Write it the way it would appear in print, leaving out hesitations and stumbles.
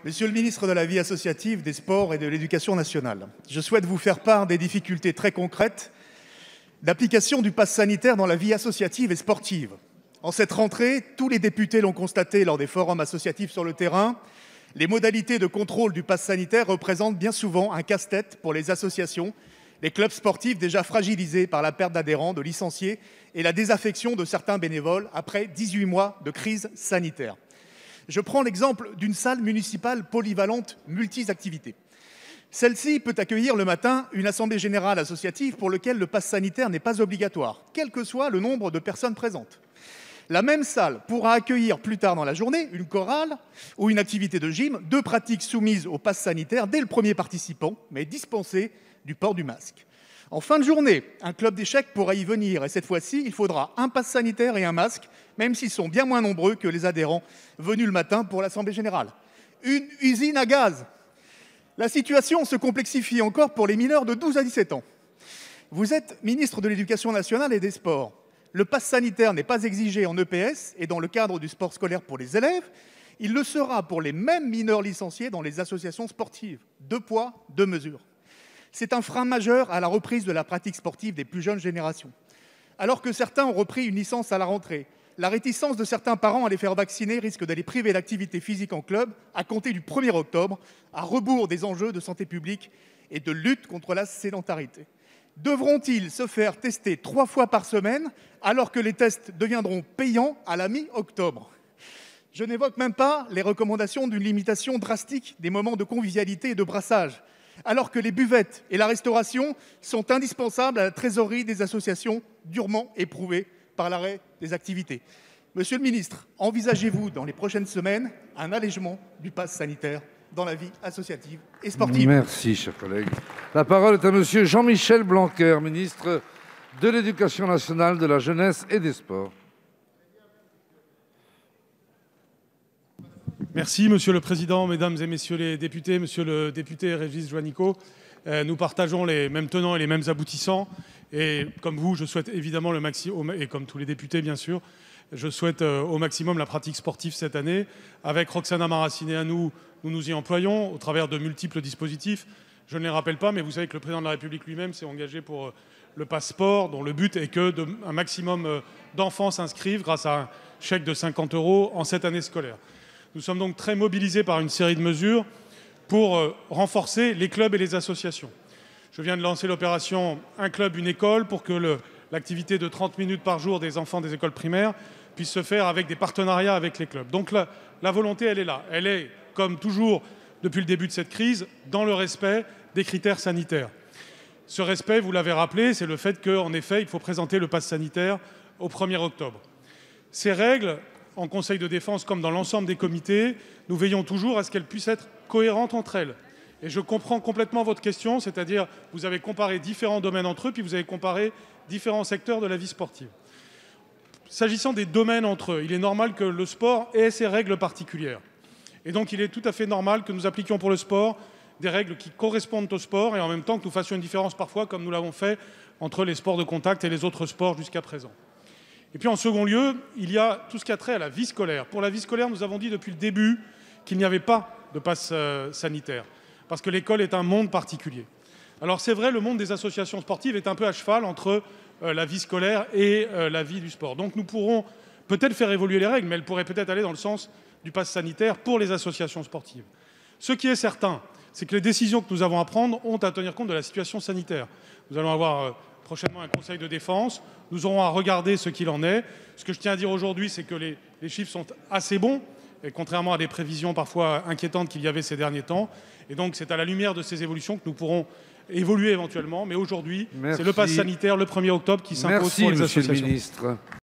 Monsieur le ministre de la Vie associative, des Sports et de l'Éducation nationale, je souhaite vous faire part des difficultés très concrètes d'application du pass sanitaire dans la vie associative et sportive. En cette rentrée, tous les députés l'ont constaté lors des forums associatifs sur le terrain, les modalités de contrôle du pass sanitaire représentent bien souvent un casse-tête pour les associations, les clubs sportifs déjà fragilisés par la perte d'adhérents, de licenciés et la désaffection de certains bénévoles après 18 mois de crise sanitaire. Je prends l'exemple d'une salle municipale polyvalente multi-activités. Celle-ci peut accueillir le matin une assemblée générale associative pour laquelle le pass sanitaire n'est pas obligatoire, quel que soit le nombre de personnes présentes. La même salle pourra accueillir plus tard dans la journée une chorale ou une activité de gym, deux pratiques soumises au pass sanitaire dès le premier participant, mais dispensées du port du masque. En fin de journée, un club d'échecs pourra y venir et cette fois-ci, il faudra un pass sanitaire et un masque, même s'ils sont bien moins nombreux que les adhérents venus le matin pour l'Assemblée générale. Une usine à gaz. La situation se complexifie encore pour les mineurs de 12 à 17 ans. Vous êtes ministre de l'Éducation nationale et des Sports. Le pass sanitaire n'est pas exigé en EPS et dans le cadre du sport scolaire pour les élèves. Il le sera pour les mêmes mineurs licenciés dans les associations sportives. Deux poids, deux mesures. C'est un frein majeur à la reprise de la pratique sportive des plus jeunes générations. Alors que certains ont repris une licence à la rentrée, la réticence de certains parents à les faire vacciner risque de les priver d'activité physique en club à compter du 1er octobre, à rebours des enjeux de santé publique et de lutte contre la sédentarité. Devront-ils se faire tester 3 fois par semaine alors que les tests deviendront payants à la mi-octobre ? Je n'évoque même pas les recommandations d'une limitation drastique des moments de convivialité et de brassage, alors que les buvettes et la restauration sont indispensables à la trésorerie des associations durement éprouvées par l'arrêt des activités. Monsieur le ministre, envisagez-vous dans les prochaines semaines un allègement du pass sanitaire dans la vie associative et sportive? Merci, cher collègue. La parole est à monsieur Jean-Michel Blanquer, ministre de l'Éducation nationale, de la jeunesse et des sports. Merci, Monsieur le Président, Mesdames et Messieurs les députés, Monsieur le député Régis Juanico. Nous partageons les mêmes tenants et les mêmes aboutissants. Et comme vous, je souhaite évidemment le maximum, et comme tous les députés bien sûr, je souhaite au maximum la pratique sportive cette année. Avec Roxana Maraciné à nous nous y employons au travers de multiples dispositifs. Je ne les rappelle pas, mais vous savez que le Président de la République lui-même s'est engagé pour le passeport, dont le but est que un maximum d'enfants s'inscrivent grâce à un chèque de 50 € en cette année scolaire. Nous sommes donc très mobilisés par une série de mesures pour renforcer les clubs et les associations. Je viens de lancer l'opération « Un club, une école » pour que l'activité de 30 minutes par jour des enfants des écoles primaires puisse se faire avec des partenariats avec les clubs. Donc la volonté, elle est là. Elle est, comme toujours depuis le début de cette crise, dans le respect des critères sanitaires. Ce respect, vous l'avez rappelé, c'est le fait qu'en effet, il faut présenter le pass sanitaire au 1er octobre. Ces règles, en Conseil de défense comme dans l'ensemble des comités, nous veillons toujours à ce qu'elles puissent être cohérentes entre elles. Et je comprends complètement votre question, c'est-à-dire vous avez comparé différents domaines entre eux, puis vous avez comparé différents secteurs de la vie sportive. S'agissant des domaines entre eux, il est normal que le sport ait ses règles particulières. Et donc il est tout à fait normal que nous appliquions pour le sport des règles qui correspondent au sport et en même temps que nous fassions une différence parfois, comme nous l'avons fait, entre les sports de contact et les autres sports jusqu'à présent. Et puis en second lieu, il y a tout ce qui a trait à la vie scolaire. Pour la vie scolaire, nous avons dit depuis le début qu'il n'y avait pas de pass sanitaire, parce que l'école est un monde particulier. Alors c'est vrai, le monde des associations sportives est un peu à cheval entre la vie scolaire et la vie du sport. Donc nous pourrons peut-être faire évoluer les règles, mais elles pourraient peut-être aller dans le sens du pass sanitaire pour les associations sportives. Ce qui est certain, c'est que les décisions que nous avons à prendre ont à tenir compte de la situation sanitaire. Nous allons avoir prochainement un conseil de défense, nous aurons à regarder ce qu'il en est. Ce que je tiens à dire aujourd'hui, c'est que les chiffres sont assez bons, et contrairement à des prévisions parfois inquiétantes qu'il y avait ces derniers temps. Et donc c'est à la lumière de ces évolutions que nous pourrons évoluer éventuellement. Mais aujourd'hui, c'est le pass sanitaire le 1er octobre qui s'impose pour les associations. Merci, Monsieur le ministre.